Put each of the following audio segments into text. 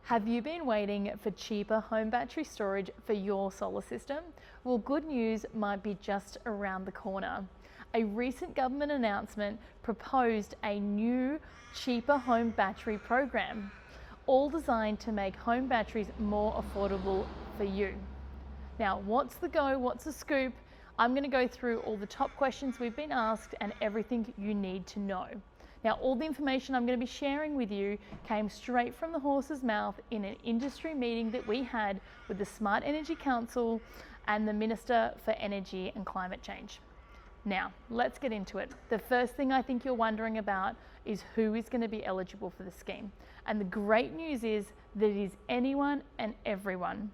Have you been waiting for cheaper home battery storage for your solar system? Well, good news might be just around the corner. A recent government announcement proposed a new, cheaper home battery program, all designed to make home batteries more affordable for you. Now, what's the go? What's the scoop? I'm going to go through all the top questions we've been asked and everything you need to know. Now, all the information I'm going to be sharing with you came straight from the horse's mouth in an industry meeting that we had with the Smart Energy Council and the Minister for Energy and Climate Change. Now, let's get into it. The first thing I think you're wondering about is who is going to be eligible for the scheme. And the great news is that it is anyone and everyone.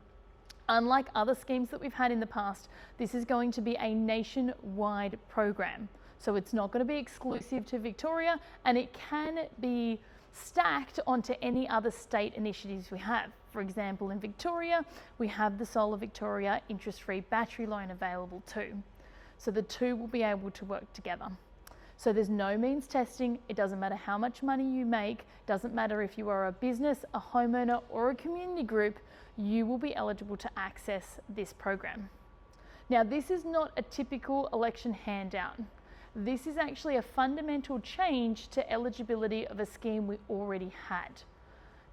Unlike other schemes that we've had in the past, this is going to be a nationwide program. So it's not going to be exclusive to Victoria, and it can be stacked onto any other state initiatives we have. For example, in Victoria, we have the Solar Victoria interest-free battery loan available too. So the two will be able to work together. So there's no means testing. It doesn't matter how much money you make. Doesn't matter if you are a business, a homeowner, or a community group, you will be eligible to access this program. Now, this is not a typical election handout. This is actually a fundamental change to eligibility of a scheme we already had.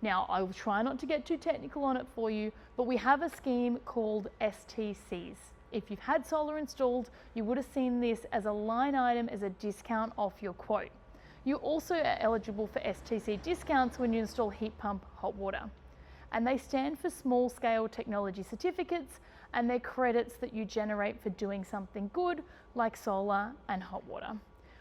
Now, I will try not to get too technical on it for you, but we have a scheme called STCs. If you've had solar installed, you would have seen this as a line item as a discount off your quote. You also are eligible for STC discounts when you install heat pump hot water. And they stand for small scale technology certificates, and they're credits that you generate for doing something good like solar and hot water.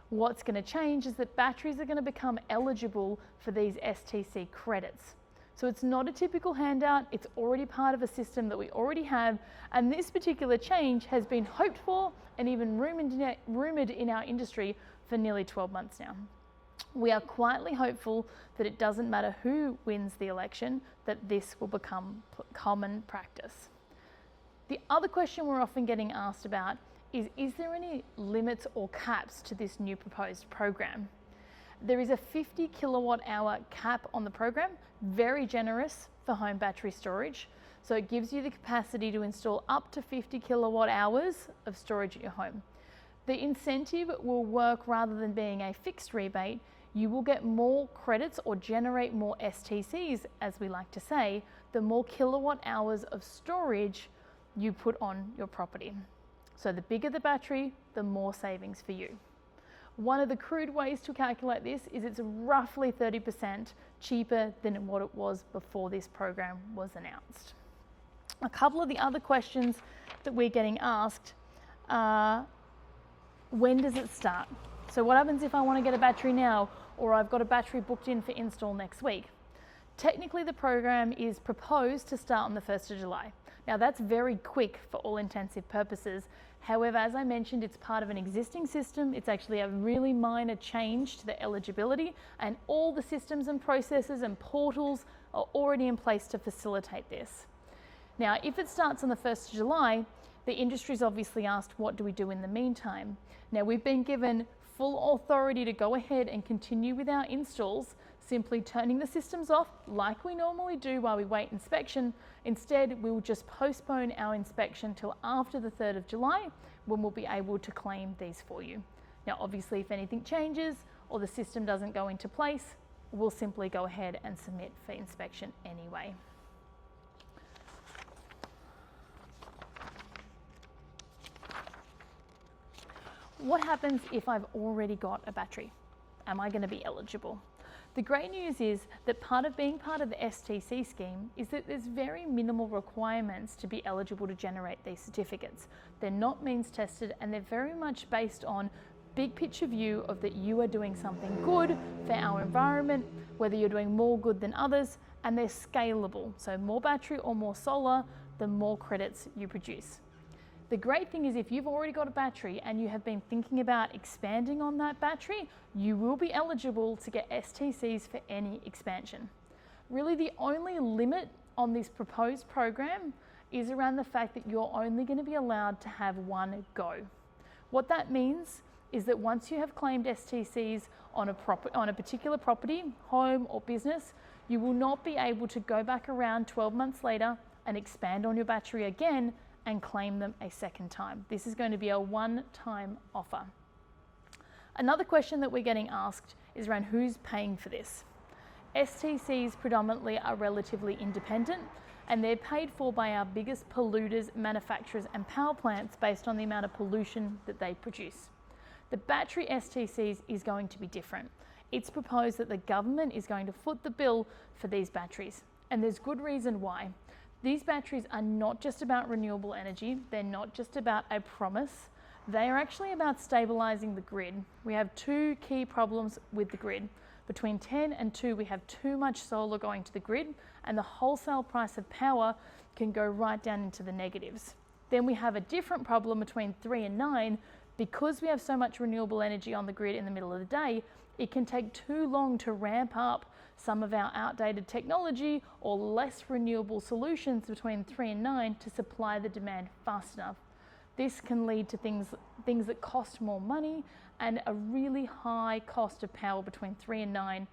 What's going to change is that batteries are going to become eligible for these STC credits. So it's not a typical handout, it's already part of a system that we already have, and this particular change has been hoped for and even rumoured in our industry for nearly 12 months now. We are quietly hopeful that it doesn't matter who wins the election, that this will become common practice. The other question we're often getting asked about is there any limits or caps to this new proposed program? There is a 50 kilowatt hour cap on the program, very generous for home battery storage. So it gives you the capacity to install up to 50 kilowatt hours of storage at your home. The incentive will work rather than being a fixed rebate. You will get more credits or generate more STCs, as we like to say, the more kilowatt hours of storage you put on your property. So the bigger the battery, the more savings for you. One of the crude ways to calculate this is it's roughly 30% cheaper than what it was before this program was announced. A couple of the other questions that we're getting asked are, when does it start? So what happens if I want to get a battery now, or I've got a battery booked in for install next week? Technically, the program is proposed to start on the 1st of July. Now that's very quick for all intensive purposes. However, as I mentioned, it's part of an existing system. It's actually a really minor change to the eligibility, and all the systems and processes and portals are already in place to facilitate this. Now, if it starts on the 1st of July, the industry's obviously asked, what do we do in the meantime? Now, we've been given full authority to go ahead and continue with our installs, simply turning the systems off like we normally do while we wait inspection. Instead, we will just postpone our inspection till after the 3rd of July, when we'll be able to claim these for you. Now, obviously, if anything changes or the system doesn't go into place, we'll simply go ahead and submit for inspection anyway. What happens if I've already got a battery? Am I going to be eligible? The great news is that part of being part of the STC scheme is that there's very minimal requirements to be eligible to generate these certificates. They're not means tested, and they're very much based on big picture view of that you are doing something good for our environment, whether you're doing more good than others, and they're scalable. So more battery or more solar, the more credits you produce. The great thing is if you've already got a battery and you have been thinking about expanding on that battery, you will be eligible to get STCs for any expansion. Really, the only limit on this proposed program is around the fact that you're only going to be allowed to have one go. What that means is that once you have claimed STCs on a particular property, home or business, you will not be able to go back around 12 months later and expand on your battery again and claim them a second time. This is going to be a one-time offer. Another question that we're getting asked is around who's paying for this. STCs predominantly are relatively independent, and they're paid for by our biggest polluters, manufacturers and power plants based on the amount of pollution that they produce. The battery STCs is going to be different. It's proposed that the government is going to foot the bill for these batteries, and there's good reason why. These batteries are not just about renewable energy, they're not just about a promise, they are actually about stabilizing the grid. We have two key problems with the grid. Between 10 and 2, we have too much solar going to the grid, and the wholesale price of power can go right down into the negatives. Then we have a different problem between 3 and 9. Because we have so much renewable energy on the grid in the middle of the day, it can take too long to ramp up some of our outdated technology or less renewable solutions between 3 and 9 to supply the demand fast enough. This can lead to things that cost more money and a really high cost of power between 3 and 9.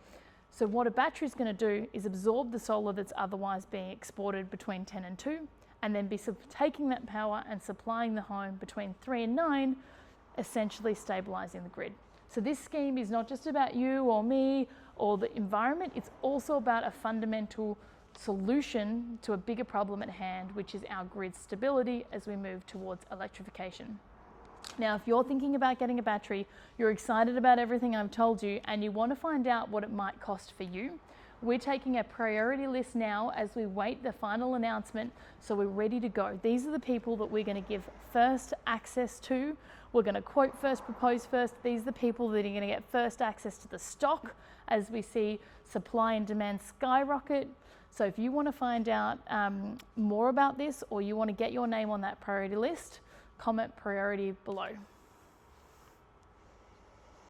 So what a battery is going to do is absorb the solar that's otherwise being exported between 10 and 2, and then be taking that power and supplying the home between 3 and 9, essentially stabilizing the grid. So this scheme is not just about you or me or the environment, it's also about a fundamental solution to a bigger problem at hand, which is our grid stability as we move towards electrification. Now, if you're thinking about getting a battery, you're excited about everything I've told you, and you want to find out what it might cost for you, we're taking a priority list now as we wait the final announcement, so we're ready to go. These are the people that we're going to give first access to. We're going to quote first, propose first. These are the people that are going to get first access to the stock as we see supply and demand skyrocket. So if you want to find out more about this, or you want to get your name on that priority list, comment priority below.